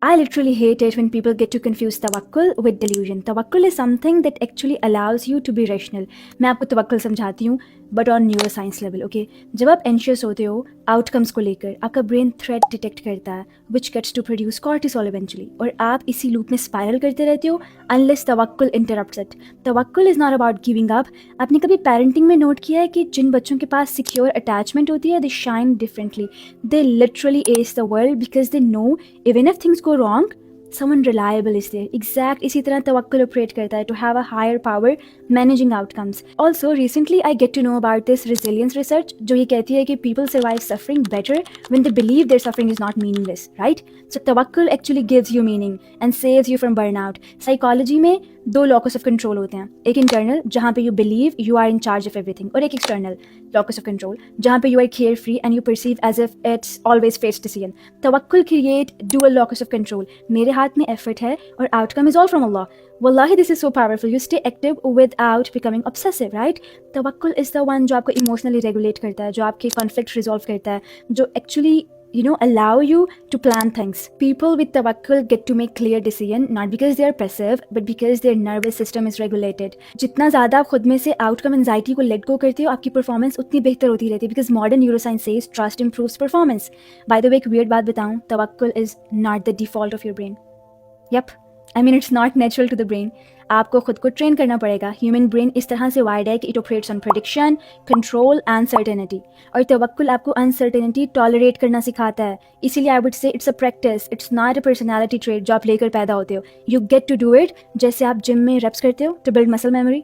I literally hate it when people get to confuse tawakkul with delusion. Tawakkul is something that actually allows you to be rational. मैं आपको तवक्कुल समझाती हूँ but on neuro science level. Okay, जब आप anxious होते हो outcomes को लेकर, आपका ब्रेन थ्रेट डिटेक्ट करता है which gets to produce cortisol eventually, और आप इसी लूप में स्पायरल करते रहते हो अनलेस तवक्कुल इंटरप्ट्स इट. तवक्कुल is not about giving up. आपने कभी पेरेंटिंग में नोट किया है कि जिन बच्चों के पास सिक्योर अटैचमेंट होती है they shine differently. They literally ace the world because they know even if things go wrong, someone reliable is there. Exact इसी तरह तवक्कुल operate करता है to have a higher power managing outcomes. Also, recently I get to know about this resilience research जो ये कहती है कि people survive suffering better when they believe their suffering is not meaningless, right? So tawakkul actually gives you meaning and saves you from burnout. Psychology में दो locus of control होते हैं, एक internal जहाँ पे you believe you are in charge of everything, और एक external locus of control जहाँ पे you are carefree and you perceive as if it's always fate's decision. तवक्कुल create dual locus of control. मेरे हाथ में effort है और outcome is all from Allah. Wallahi, this is so powerful. You stay active without becoming obsessive, right? तवक्कुल is the one जो आपको emotionally regulate करता है, जो आपके conflict resolve करता है, जो actually allow you to plan things. People with tawakkul get to make clear decision not because they are passive but because their nervous system is regulated. जितना ज़्यादा आप खुद में से outcome anxiety को let go करते हो, आपकी performance उतनी बेहतर होती रहती है because modern neuroscience says trust improves performance. By the way, एक weird बात बताऊँ, tawakkul is not the default of your brain. Yep. I mean, it's not natural to the brain. आपको खुद को ट्रेन करना पड़ेगा. ह्यूमन ब्रेन इस तरह से वायर्ड है कि it operates on prediction, control and certainty, और तवक्कुल आपको अनसर्टेनिटी टॉलरेट करना सिखाता है. इसीलिए I would say it's a practice, it's not a personality trait जो आप लेकर पैदा होते हो. You get to do it जैसे आप जिम में रेप्स करते हो टू बिल्ड मसल मेमोरी.